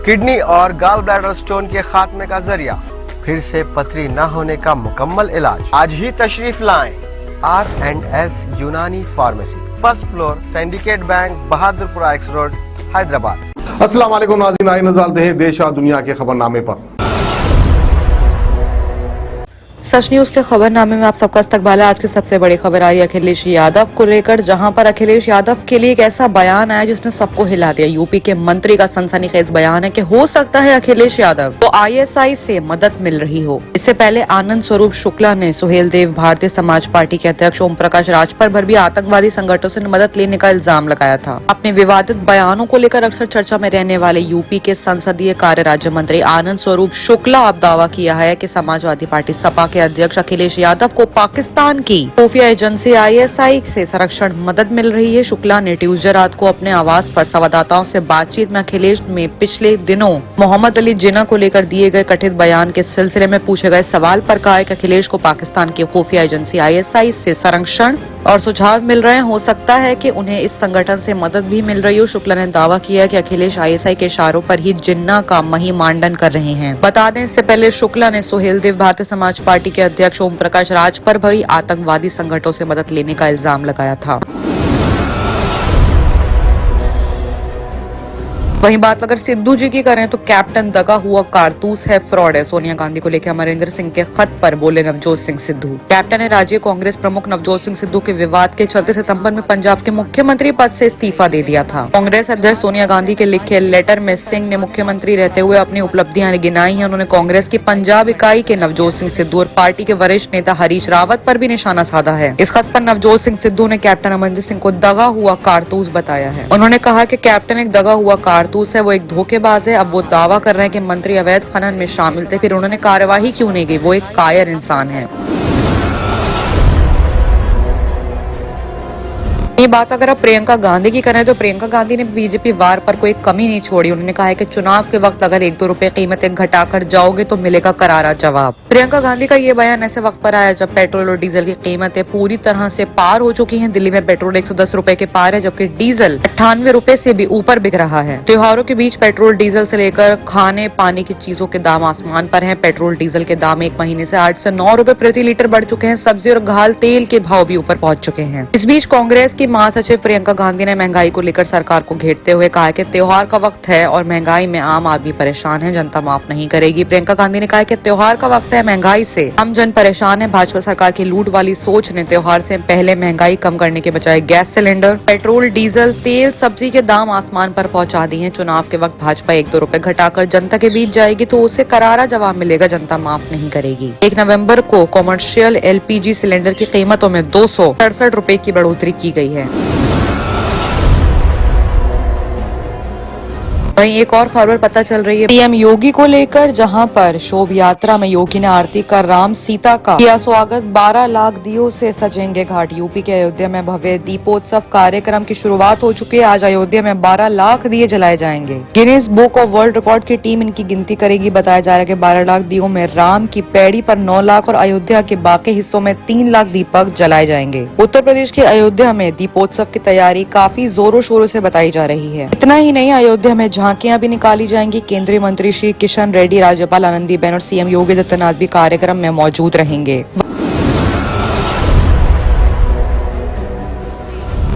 Kidney और gall bladder stone के खात्मे का जरिया, फिर से पथरी न होने का मुकम्मल इलाज। आज ही तशरीफ लाएं R&S यूनानी pharmacy, first floor, syndicate bank, Bahadurpura x road, Hyderabad. अस्सलाम वालेकुम नाज़रीन, आइए नज़र डालते हैं देश और दुनिया के खबरनामे पर। सच न्यूज के खबरनामे में आप सबका इस्तकबाल है। आज की सबसे बड़ी खबर आ रही है अखिलेश यादव को लेकर, जहां पर अखिलेश यादव के लिए एक ऐसा बयान आया जिसने सबको हिला दिया। यूपी के मंत्री का सनसनीखेज बयान है कि हो सकता है अखिलेश यादव को ISI से मदद मिल रही हो। इससे पहले आनंद स्वरूप शुक्ला ने सुहेल देव, भारतीय समाज पार्टी के अध्यक्ष ओम प्रकाश राजभर पर भी आतंकवादी संगठनों से मदद लेने का इल्जाम लगाया था। अपने विवादित बयानों को लेकर अक्सर चर्चा में रहने वाले यूपी के संसदीय कार्य राज्य मंत्री आनंद स्वरूप शुक्ला अब दावा किया है कि समाजवादी पार्टी सपा के अध्यक्ष अखिलेश यादव को पाकिस्तान की खुफिया एजेंसी ISI से संरक्षण मदद मिल रही है। शुक्ला ने ट्यूसडे रात को अपने आवास पर संवाददाताओं से बातचीत में अखिलेश में पिछले दिनों मोहम्मद अली जिन्ना को लेकर दिए गए कथित बयान के सिलसिले में पूछे गए सवाल पर कहा कि अखिलेश को पाकिस्तान की खुफिया एजेंसी ISI से संरक्षण और सुझाव मिल रहे हैं। हो सकता है कि उन्हें इस संगठन से मदद भी मिल रही हो। शुक्ला ने दावा किया कि अखिलेश ISI के इशारों पर ही जिन्ना का महिमांडन कर रहे हैं। बता दें, इससे पहले शुक्ला ने सुहेल देव, भारतीय समाज पार्टी के अध्यक्ष ओम प्रकाश राजभर पर भी आतंकवादी संगठनों से मदद लेने का इल्जाम लगाया था। वहीं बात अगर सिद्धू जी की करें तो कैप्टन दगा हुआ कारतूस है, फ्रॉड है। सोनिया गांधी को लेकर अमरिंदर सिंह के खत पर बोले नवजोत सिंह सिद्धू। कैप्टन ने राज्य कांग्रेस प्रमुख नवजोत सिंह सिद्धू के विवाद के चलते सितंबर में पंजाब के मुख्यमंत्री पद से इस्तीफा दे दिया था। कांग्रेस अध्यक्ष सोनिया गांधी के लिखे लेटर में सिंह ने मुख्यमंत्री रहते हुए अपनी उपलब्धियां गिनाई हैं। उन्होंने कांग्रेस की पंजाब इकाई के नवजोत सिंह सिद्धू और पार्टी के वरिष्ठ नेता हरीश रावत पर भी निशाना साधा है। इस खत पर नवजोत सिंह सिद्धू ने कैप्टन अमरिंदर सिंह को दगा हुआ कारतूस बताया है। उन्होंने कहा कि कैप्टन एक दगा हुआ कारतूस है, वो एक धोखेबाज है। अब वो दावा कर रहे हैं कि मंत्री अवैध खनन में शामिल थे, फिर उन्होंने कार्यवाही क्यों नहीं की? वो एक कायर इंसान है। ये बात अगर आप प्रियंका गांधी की करें तो प्रियंका गांधी ने बीजेपी वार पर कोई कमी नहीं छोड़ी। उन्होंने कहा है कि चुनाव के वक्त अगर 1-2 रुपए कीमतें घटाकर जाओगे तो मिलेगा करारा जवाब। प्रियंका गांधी का ये बयान ऐसे वक्त पर आया जब पेट्रोल और डीजल की कीमतें पूरी तरह से पार हो चुकी हैं। दिल्ली में पेट्रोल 110 रुपए के पार है, जबकि डीजल 98 रुपए से भी ऊपर बिक रहा है। त्योहारों के बीच पेट्रोल डीजल से लेकर खाने पानी की चीजों के दाम आसमान पर है। पेट्रोल डीजल के दाम एक महीने से 8 से 9 रुपए प्रति लीटर बढ़ चुके हैं। सब्जी और घाल तेल के भाव भी ऊपर पहुंच चुके हैं। इस बीच कांग्रेस की महासचिव प्रियंका गांधी ने महंगाई को लेकर सरकार को घेरते हुए कहा कि त्योहार का वक्त है और महंगाई में आम आदमी परेशान है, जनता माफ नहीं करेगी। प्रियंका गांधी ने कहा कि त्योहार का वक्त है, महंगाई से आम जन परेशान है। भाजपा सरकार की लूट वाली सोच ने त्योहार से पहले महंगाई कम करने के बजाय गैस सिलेंडर, पेट्रोल, डीजल, तेल, सब्जी के दाम आसमान पर पहुंचा दिए हैं। चुनाव के वक्त भाजपा 1-2 रुपए घटाकर जनता के बीच जाएगी तो उसे करारा जवाब मिलेगा, जनता माफ नहीं करेगी। 1 नवंबर को कॉमर्शियल LPG सिलेंडर की कीमतों में 267 रुपए की बढ़ोतरी की गई है। वहीं एक और खबर पता चल रही है PM योगी को लेकर, जहां पर शोभ यात्रा में योगी ने आरती कर राम सीता का किया स्वागत। 12 लाख दियों से सजेंगे घाट। यूपी के अयोध्या में भव्य दीपोत्सव कार्यक्रम की शुरुआत हो चुकी है। आज अयोध्या में 12 लाख दिए जलाए जाएंगे। Guinness book of world record की टीम इनकी गिनती करेगी। बताया जा रहा है कि 12 लाख दियों में राम की पैड़ी पर 9 लाख और अयोध्या के बाकी हिस्सों में 3 लाख दीपक जलाए जाएंगे। उत्तर प्रदेश के अयोध्या में दीपोत्सव की तैयारी काफी जोरों शोरों से बताई जा रही है। इतना ही नहीं, अयोध्या में झांकियां भी निकाली जाएंगी। केंद्रीय मंत्री श्री किशन रेड्डी, राज्यपाल आनंदीबेन और CM योगी आदित्यनाथ भी कार्यक्रम में मौजूद रहेंगे।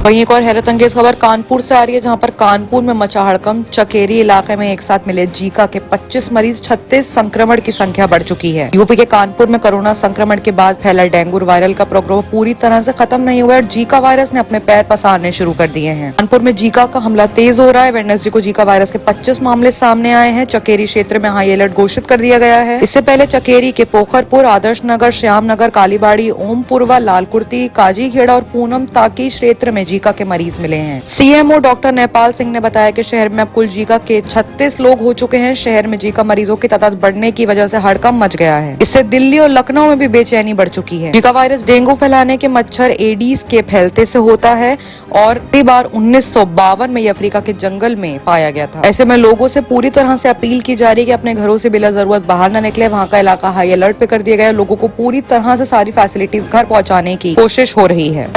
वहीं एक और हैरत अंगेज खबर कानपुर से आ रही है, जहां पर कानपुर में मचा हड़कंप। चकेरी इलाके में एक साथ मिले जीका के 25 मरीज, 36 संक्रमण की संख्या बढ़ चुकी है। यूपी के कानपुर में कोरोना संक्रमण के बाद फैला डेंगू वायरल का प्रकोप पूरी तरह से खत्म नहीं हुआ और जीका वायरस ने अपने पैर पसारने शुरू कर दिए हैं। कानपुर में जीका का हमला तेज हो रहा है। वेडनेसडे को जीका वायरस के 25 मामले सामने आए हैं। चकेरी क्षेत्र में हाई अलर्ट घोषित कर दिया गया है। इससे पहले चकेरी के पोखरपुर, आदर्श नगर, श्याम नगर, कालीबाड़ी, ओमपुरवा, लालकुर्ती, काजीखेड़ा और पूनम ताकी क्षेत्र में जीका के मरीज मिले हैं। CMO डॉक्टर नेपाल सिंह ने बताया कि शहर में अब कुल जीका के 36 लोग हो चुके हैं। शहर में जीका मरीजों की तादाद बढ़ने की वजह से हड़कंप मच गया है। इससे दिल्ली और लखनऊ में भी बेचैनी बढ़ चुकी है। जीका वायरस डेंगू फैलाने के मच्छर एडीज के फैलते से होता है और पहली बार 1952 में अफ्रीका के जंगल में पाया गया था। ऐसे में लोगों से पूरी तरह से अपील की जा रही है कि अपने घरों से बिला जरूरत बाहर न निकले। वहाँ का इलाका हाई अलर्ट पे कर दिया गया है। लोगों को पूरी तरह से सारी फैसिलिटीज घर पहुँचाने की कोशिश हो रही है।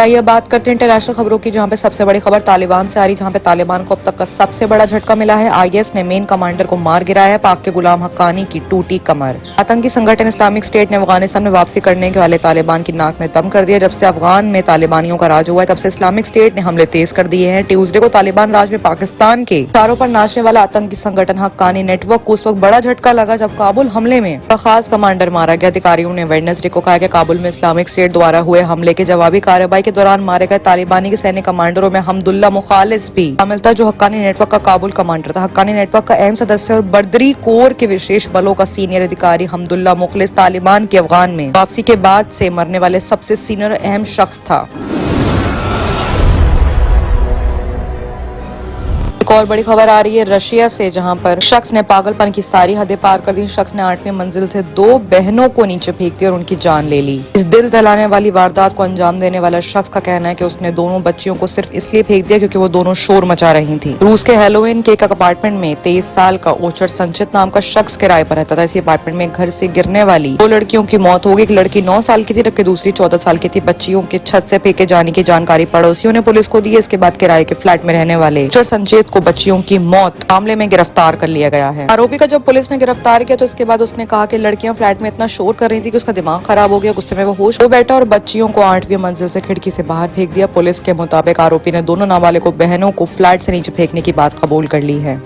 आइए बात करते हैं इंटरनेशनल खबरों की, जहां पे सबसे बड़ी खबर तालिबान से आ रही, जहां पे तालिबान को अब तक का सबसे बड़ा झटका मिला है। आईएस ने मेन कमांडर को मार गिराया है, पाक के गुलाम हक्कानी की टूटी कमर। आतंकी संगठन इस्लामिक स्टेट ने अफगानिस्तान में वापसी करने के वाले तालिबान की नाक में दम कर दिया। जब से अफगान में तालिबानियों का राज हुआ है, तब से इस्लामिक स्टेट ने हमले तेज कर दिए हैं। ट्यूसडे को तालिबान राज में पाकिस्तान के चारों पर नाचने वाला आतंकी संगठन हक्कानी नेटवर्क को उस वक्त बड़ा झटका लगा जब काबुल हमले में खास कमांडर मारा गया। अधिकारियों ने वेडनेसडे को कहा कि काबुल में इस्लामिक स्टेट द्वारा हुए हमले के जवाबी कार्रवाई के दौरान मारे गए तालिबानी के सैन्य कमांडरों में हमदुल्ला मुखालिस भी शामिल था, जो हक्कानी नेटवर्क का काबुल कमांडर था। हक्कानी नेटवर्क का अहम सदस्य और बर्दरी कोर के विशेष बलों का सीनियर अधिकारी हमदुल्ला मुखलिस तालिबान की अफगान में वापसी के बाद से मरने वाले सबसे सीनियर अहम शख्स था। एक और बड़ी खबर आ रही है रशिया से, जहां पर शख्स ने पागलपन की सारी हदें पार कर दी। शख्स ने 8वीं मंजिल से 2 बहनों को नीचे फेंक दिया और उनकी जान ले ली। इस दिल दहलाने वाली वारदात को अंजाम देने वाला शख्स का कहना है कि उसने दोनों बच्चियों को सिर्फ इसलिए फेंक दिया क्योंकि वो दोनों शोर मचा रही थी। रूस के हेलोविन के एक अपार्टमेंट में 23 साल का ओचर संचित नाम का शख्स किराए पर रहता था। इसी अपार्टमेंट में घर से गिरने वाली 2 लड़कियों की मौत हो गई। एक लड़की 9 साल की थी जबकि दूसरी 14 साल की थी। बच्चियों के छत से फेंके जाने की जानकारी पड़ोसियों ने पुलिस को दी। इसके बाद किराए के फ्लैट में रहने वाले ओचर संचित को बच्चियों की मौत मामले में गिरफ्तार कर लिया गया है। आरोपी का जब पुलिस ने गिरफ्तार किया तो इसके बाद उसने कहा कि लड़कियां फ्लैट में इतना शोर कर रही थी कि उसका दिमाग खराब हो गया। गुस्से में वो होश खो बैठा और बच्चियों को 8वीं मंजिल से खिड़की से बाहर फेंक दिया। पुलिस के मुताबिक आरोपी ने दोनों नाबालिग बहनों को फ्लैट से नीचे फेंकने की बात कबूल कर ली है।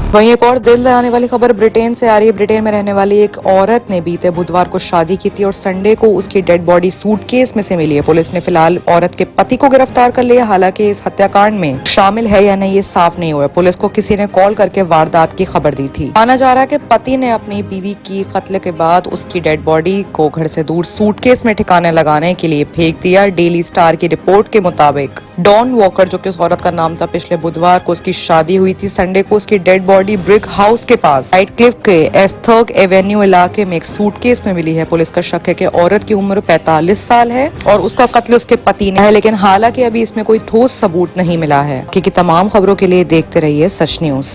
वहीं एक और दिल दहलाने वाली खबर ब्रिटेन से आ रही है। ब्रिटेन में रहने वाली एक औरत ने बीते बुधवार को शादी की थी और संडे को उसकी डेड बॉडी सूटकेस में से मिली है। पुलिस ने फिलहाल औरत के पति को गिरफ्तार कर लिया। हालांकि इस हत्याकांड में शामिल है या नहीं ये साफ नहीं हुआ। पुलिस को किसी ने कॉल करके वारदात की खबर दी थी। माना जा रहा है कि पति ने अपनी बीवी की कत्ल के बाद उसकी डेड बॉडी को घर से दूर सूटकेस में ठिकाने लगाने के लिए फेंक दिया। डेली स्टार की रिपोर्ट के मुताबिक डॉन वॉकर, जो कि उस औरत का नाम था, पिछले बुधवार को उसकी शादी हुई थी। संडे को उसकी डेड बॉडी ब्रिक हाउस के पास राइट क्लिफ के एस्थर्ग एवेन्यू इलाके में एक सूटकेस में मिली है। पुलिस का शक है कि औरत की उम्र 45 साल है और उसका कत्ल उसके पति ने है, लेकिन हालांकि अभी इसमें कोई ठोस सबूत नहीं मिला है। क्योंकि तमाम खबरों के लिए देखते रहिए सच न्यूज।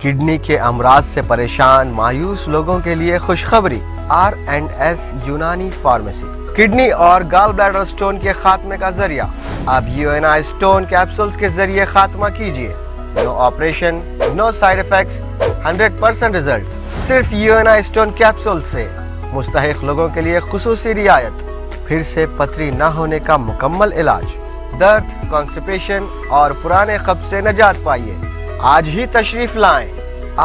किडनी के अमराज से परेशान मायूस लोगों के लिए खुशखबरी। R&S यूनानी फार्मेसी किडनी और गॉल ब्लैडर स्टोन के खात्मे का जरिया। अब UNI स्टोन कैप्सूल्स के जरिए खात्मा कीजिए। No operation, no side effects, 100% result. सिर्फ UNI स्टोन कैप्सूल से मुस्तहिक लोगों के लिए खुसूसी रियायत। फिर से पथरी न होने का मुकम्मल इलाज। दर्द, कॉन्स्टिपेशन और पुराने कब्ज से निजात पाइए। आज ही तशरीफ लाएं।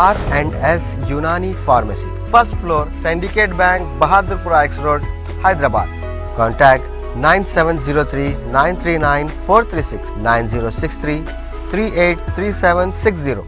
R&S यूनानी pharmacy, first floor, syndicate bank, Bahadurpura X road, Hyderabad. Contact 9703 939 436 9063 383760।